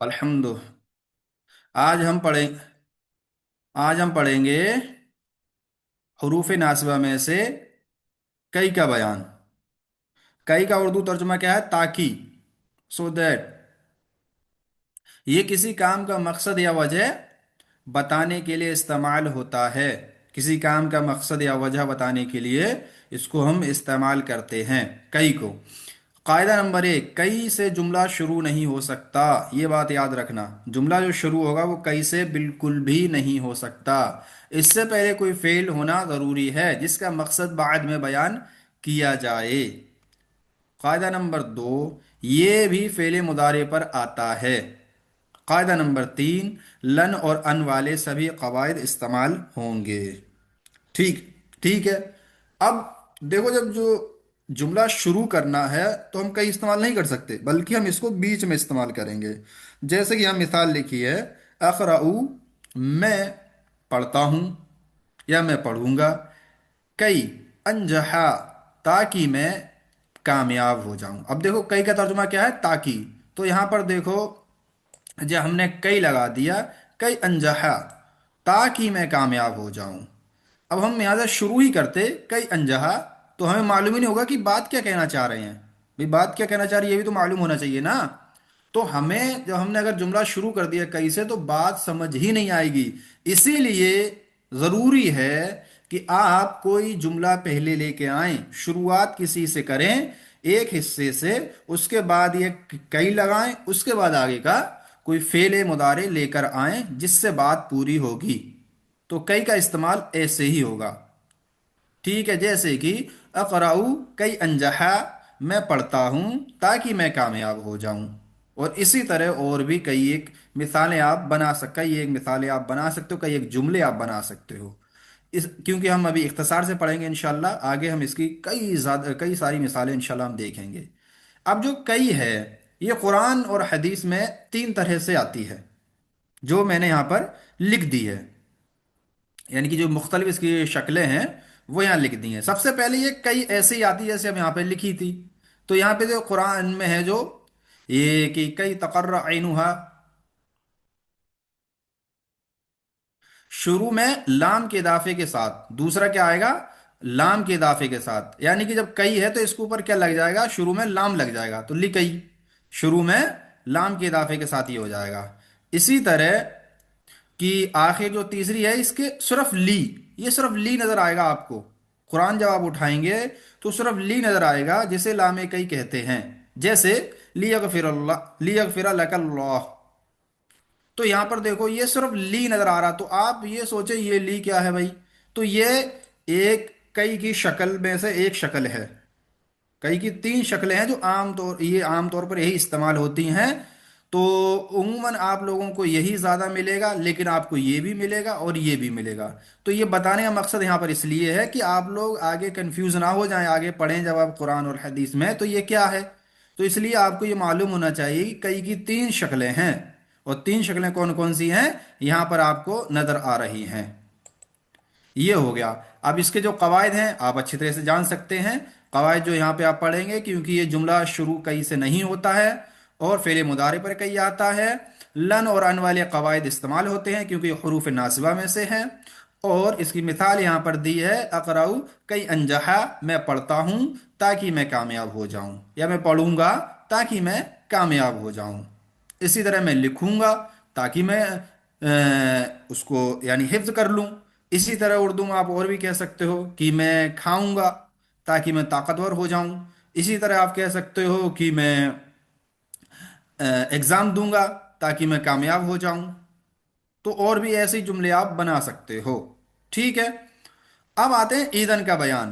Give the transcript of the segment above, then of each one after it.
الحمد आज हम पढ़े आज हम पढ़ेंगे हरूफ नासिबा में से कई का बयान। कई का उर्दू तर्जुमा क्या है? ताकि, सो दैट। ये किसी काम का मकसद या वजह बताने के लिए इस्तेमाल होता है। किसी काम का मकसद या वजह बताने के लिए इसको हम इस्तेमाल करते हैं, कई को। कायदा नंबर एक, कई से जुमला शुरू नहीं हो सकता। ये बात याद रखना, जुमला जो शुरू होगा वो कई से बिल्कुल भी नहीं हो सकता। इससे पहले कोई फेल होना ज़रूरी है जिसका मकसद बाद में बयान किया जाए। कायदा नंबर दो, ये भी फेले मुदारे पर आता है। कायदा नंबर तीन, लन और अन वाले सभी कवायद इस्तेमाल होंगे। ठीक ठीक है। अब देखो, जब जो जुमला शुरू करना है तो हम कहीं इस्तेमाल नहीं कर सकते, बल्कि हम इसको बीच में इस्तेमाल करेंगे। जैसे कि हम मिसाल लिखी है, अक़राऊ, मैं पढ़ता हूँ या मैं पढ़ूंगा। कई, अनजहा, ताकि मैं कामयाब हो जाऊं। अब देखो, कई का तर्जुमा क्या है? ताकि। तो यहां पर देखो, जब हमने कई लगा दिया, कई अनजहा, ताकि मैं कामयाब हो जाऊं। अब हम यहाँ से शुरू ही करते कई अनजहा, तो हमें मालूम ही नहीं होगा कि बात क्या कहना चाह रहे हैं। भाई, बात क्या कहना चाह रही है ये भी तो मालूम होना चाहिए ना। तो हमें, जब हमने अगर जुमला शुरू कर दिया कई से, तो बात समझ ही नहीं आएगी। इसीलिए ज़रूरी है कि आप कोई जुमला पहले लेके आएं, शुरुआत किसी से करें, एक हिस्से से, उसके बाद ये कई लगाएं, उसके बाद आगे का कोई फेले मुदारे लेकर आएं जिससे बात पूरी होगी। तो कई का इस्तेमाल ऐसे ही होगा। ठीक है, जैसे कि अक़राऊ कई अनजहा, मैं पढ़ता हूँ ताकि मैं कामयाब हो जाऊं। और इसी तरह और भी कई एक मिसालें आप बना सकते, कई एक मिसालें आप बना सकते हो, कई एक जुमले आप बना सकते हो। इस क्योंकि हम अभी इख्तिसार से पढ़ेंगे इंशाल्लाह, आगे हम इसकी कई सारी मिसालें इंशाल्लाह हम देखेंगे। अब जो कई है, ये कुरान और हदीस में तीन तरह से आती है, जो मैंने यहाँ पर लिख दी है। यानी कि जो मुख्तलिफ इसकी शक्लें हैं वो यहाँ लिख दी हैं। सबसे पहले ये कई ऐसे ही आती है जैसे हम यहाँ पे लिखी थी। तो यहाँ पे जो कुरान में है, जो ये कि कई तकर्र ऐनुहा, शुरू में लाम के इदाफे के साथ, दूसरा क्या आएगा? लाम के इदाफे के साथ। यानी कि जब कई है तो इसके ऊपर क्या लग जाएगा? शुरू में लाम लग जाएगा, तो लिकई, शुरू में लाम के इदाफे के साथ ही हो जाएगा। इसी तरह कि आखिर जो तीसरी है, इसके सिर्फ ली, ये सिर्फ ली नजर आएगा आपको। कुरान जब आप उठाएंगे तो सिर्फ ली नजर आएगा, जिसे लामे कई कहते हैं। जैसे लियगफिर लकल्लाह, तो यहां पर देखो ये सिर्फ ली नजर आ रहा। तो आप ये सोचे ये ली क्या है भाई? तो ये एक कई की शक्ल में से एक शक्ल है। कई की तीन शक्लें हैं जो आम तौर पर यही इस्तेमाल होती हैं। तो उमूमन आप लोगों को यही ज़्यादा मिलेगा, लेकिन आपको ये भी मिलेगा और ये भी मिलेगा। तो ये बताने का मकसद यहाँ पर इसलिए है कि आप लोग आगे कंफ्यूज ना हो जाएं, आगे पढ़ें जब आप कुरान और हदीस में तो ये क्या है। तो इसलिए आपको ये मालूम होना चाहिए कि कई की तीन शक्लें हैं, और तीन शक्लें कौन कौन सी हैं यहाँ पर आपको नज़र आ रही हैं। ये हो गया। अब इसके जो कवायद हैं आप अच्छी तरह से जान सकते हैं। कवायद जो यहाँ पे आप पढ़ेंगे, क्योंकि ये जुमला शुरू कई से नहीं होता है और फेले मुदारे पर कई आता है। लन और अन वाले कवायद इस्तेमाल होते हैं क्योंकि ये हरूफ नासिबा में से हैं। और इसकी मिसाल यहाँ पर दी है, अकराऊ कई अनजहा, मैं पढ़ता हूँ ताकि मैं कामयाब हो जाऊँ, या मैं पढ़ूंगा ताकि मैं कामयाब हो जाऊँ। इसी तरह मैं लिखूंगा ताकि मैं उसको यानी हिफ्ज कर लूं। इसी तरह उर्दू में आप और भी कह सकते हो कि मैं खाऊंगा ताकि मैं ताकतवर हो जाऊं। इसी तरह आप कह सकते हो कि मैं एग्जाम दूंगा ताकि मैं कामयाब हो जाऊं। तो और भी ऐसे ही जुमले आप बना सकते हो। ठीक है। अब आते हैं ईदन का बयान,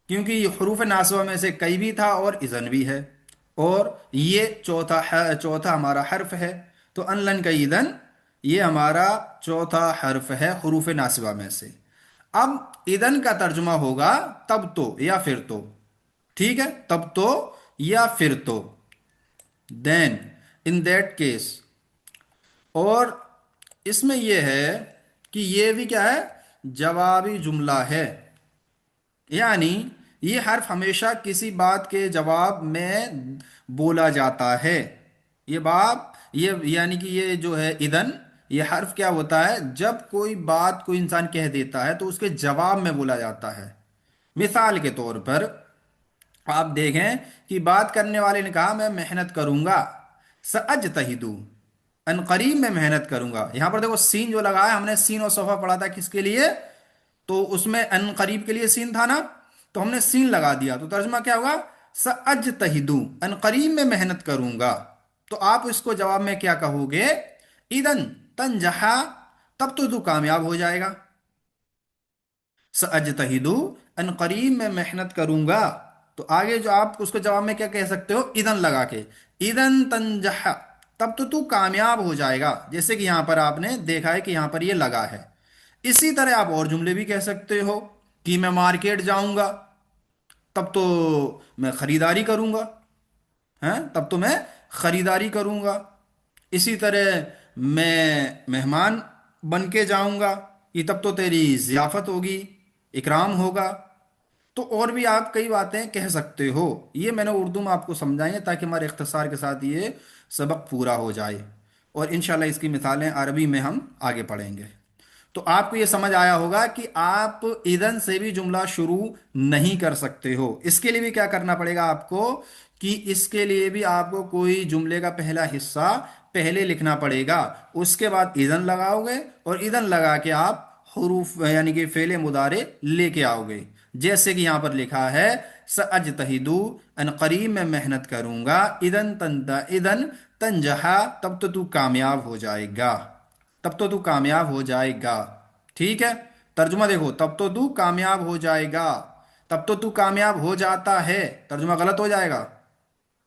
क्योंकि हरूफ नासवा में से कई भी था और इज़न भी है, और ये चौथा हमारा हर्फ है। तो अनलन का ईदन, ये हमारा चौथा हर्फ है हरूफ नासिबा में से। अब ईदन का तर्जुमा होगा तब तो या फिर तो। ठीक है, तब तो या फिर तो, देन, इन दैट केस। और इसमें यह है कि ये भी क्या है? जवाबी जुमला है। यानी یہ حرف ہمیشہ کسی بات کے جواب میں بولا جاتا ہے۔ یہ بات یہ یعنی کہ یہ جو ہے اذن، یہ حرف کیا ہوتا ہے؟ جب کوئی بات کوئی انسان کہہ دیتا ہے تو اس کے جواب میں بولا جاتا ہے۔ مثال کے طور پر آپ دیکھیں کہ بات کرنے والے نے کہا میں محنت کروں گا، سأجتہدو، ان قریب میں محنت کروں گا۔ یہاں پر دیکھو سین جو لگا ہے، ہم نے سین اور صفحہ پڑھا تھا کس کے لیے؟ تو اس میں ان قریب کے لیے سین تھا نا، تو ہم نے سین لگا دیا، تو ترجمہ کیا ہوگا؟ سأجتہدو، ان قریب میں محنت کروں گا۔ تو آپ اس کو جواب میں کیا کہو گے؟ اذن تنجحا، تب تو کامیاب ہو جائے گا۔ سأجتہدو، ان قریب میں محنت کروں گا، تو آگے جو آپ اس کو جواب میں کیا کہہ سکتے ہو؟ اذن لگا کے، اذن تنجح، تب تو کامیاب ہو جائے گا، جیسے کہ یہاں پر آپ نے دیکھا ہے کہ یہاں پر یہ لگا ہے۔ اسی طرح آپ اور جملے بھی کہہ سکتے ہو کہ میں مارکیٹ جاؤں گا، تب تو میں خریداری کروں گا، ہیں تب تو میں خریداری کروں گا۔ اسی طرح میں مہمان بن کے جاؤں گا، یہ تب تو تیری ضیافت ہوگی، اکرام ہوگا۔ تو اور بھی آپ کئی باتیں کہہ سکتے ہو، یہ میں نے اردو میں آپ کو سمجھائی ہیں تاکہ ہمارے اختصار کے ساتھ یہ سبق پورا ہو جائے، اور انشاءاللہ اس کی مثالیں عربی میں ہم آگے پڑھیں گے۔ تو آپ کو یہ سمجھ آیا ہوگا کہ آپ اذن سے بھی جملہ شروع نہیں کر سکتے ہو۔ اس کے لیے بھی کیا کرنا پڑے گا آپ کو؟ کہ اس کے لیے بھی آپ کو کوئی جملے کا پہلا حصہ پہلے لکھنا پڑے گا، اس کے بعد اذن لگاؤ گے، اور اذن لگا کے آپ حروف یعنی کہ فعل مضارع لے کے آؤ گے، جیسے کہ یہاں پر لکھا ہے سأجتہدو، ان قریب میں محنت کروں گا، اذن تنجحا، تب تو کامیاب ہو جائے گا، تب تو کامیاب ہو جائے گا۔ ٹھیک ہے، ترجمہ دیکھو، تب تو کامیاب ہو جائے گا، تب تو کامیاب ہو جاتا ہے، ترجمہ غلط ہو جائے گا،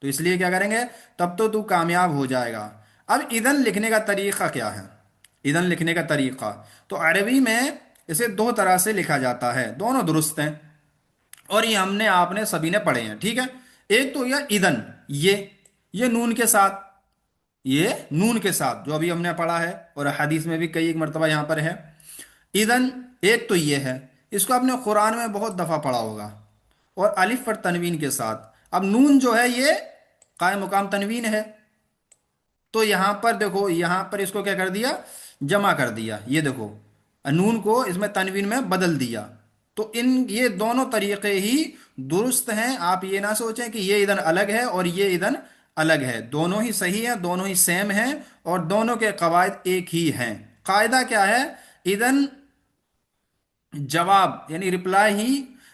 تو اس لیے کیا کریں گے؟ تب تو کامیاب ہو جائے گا۔ اب اذن لکھنے کا طریقہ کیا ہے؟ اذن لکھنے کا طریقہ تو عربی میں اسے دو طرح سے لکھا جاتا ہے، دونوں درست ہیں، اور یہ ہم نے آپ نے سبھی نے پڑھے ہیں، ٹھیک ہے۔ ایک تو یہ اذن، یہ نون کے ساتھ، یہ نون کے ساتھ جو ابھی ہم نے پڑھا ہے، اور حدیث میں بھی کئی ایک مرتبہ یہاں پر ہے اذن۔ ایک تو یہ ہے، اس کو آپ نے قرآن میں بہت دفعہ پڑھا ہوگا، اور الف پر تنوین کے ساتھ۔ اب نون جو ہے یہ قائم مقام تنوین ہے، تو یہاں پر دیکھو، یہاں پر اس کو کیا کر دیا؟ جمع کر دیا، یہ دیکھو نون کو اس میں تنوین میں بدل دیا۔ تو یہ دونوں طریقے ہی درست ہیں، آپ یہ نہ سوچیں کہ یہ ادھن الگ ہے اور یہ ادھن الگ ہے، دونوں ہی صحیح ہیں، دونوں ہی سیم ہیں، اور دونوں کے قواعد ایک ہی ہیں۔ قاعدہ کیا ہے؟ ادھن جواب یعنی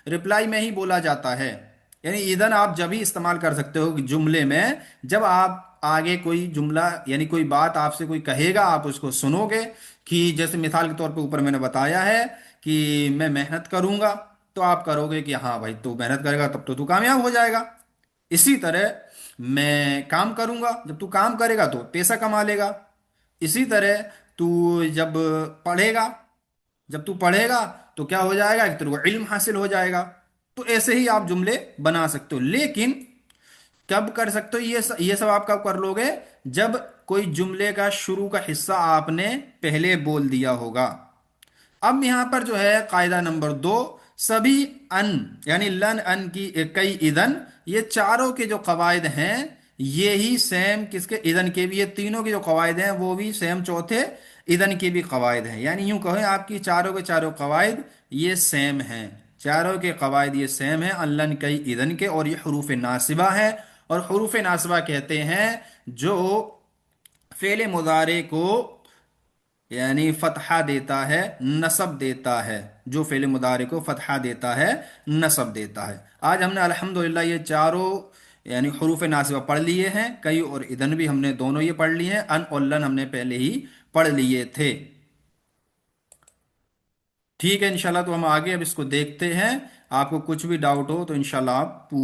رپلائی میں ہی بولا جاتا ہے، یعنی ادھن آپ جب ہی استعمال کر سکتے ہو جملے میں، جب آپ آگے کوئی جملہ یعنی کوئی بات آپ سے کوئی کہے گا، آپ اس کو سنو گے، کہ جیسے مثال کے طور پہ اوپر میں نے بتایا ہے کہ میں محنت کروں گا، تو آپ کرو گے کہ ہاں بھائی تو محنت کرے گا تب تو کامیاب ہو جائے گا۔ اسی طرح میں کام کروں گا، جب تو کام کرے گا تو پیسہ کما لے گا۔ اسی طرح تو جب پڑھے گا، جب تو پڑھے گا تو کیا ہو جائے گا؟ کہ تیرے کو علم حاصل ہو جائے گا۔ تو ایسے ہی آپ جملے بنا سکتے ہو، لیکن کب کر سکتے ہو یہ سب آپ کب کر لو گے؟ جب کوئی جملے کا شروع کا حصہ آپ نے پہلے بول دیا ہوگا۔ اب یہاں پر جو ہے قاعدہ نمبر 2، سبھی ان یعنی لن، ان کی کئی اذن، یہ چاروں کے جو قواعد ہیں یہی سیم کس کے؟ اذن کے بھی، یہ تینوں کے جو قواعد ہیں وہ بھی سیم چوتھے اذن کے بھی قواعد ہیں، یعنی یوں کہیں آپ کی چاروں کے چاروں قواعد یہ سیم ہیں، چاروں کے قواعد یہ سیم ہیں ان لن کئی اذن کے، اور یہ حروف ناصبہ ہے۔ اور حروف ناصبہ کہتے ہیں جو فعل مضارع کو یعنی فتحہ دیتا ہے، نصب دیتا ہے، جو فعل مضارع کو فتحہ دیتا ہے، نصب دیتا ہے۔ آج ہم نے الحمدللہ یہ چاروں یعنی حروف ناصبہ پڑھ لیے ہیں، کئی اور اذن بھی ہم نے دونوں یہ پڑھ لیے ہیں، ان اور لن ہم نے پہلے ہی پڑھ لیے تھے۔ ٹھیک ہے انشاءاللہ، تو ہم آگے اب اس کو دیکھتے ہیں، آپ کو کچھ بھی ڈاؤٹ ہو تو انشاءاللہ آپ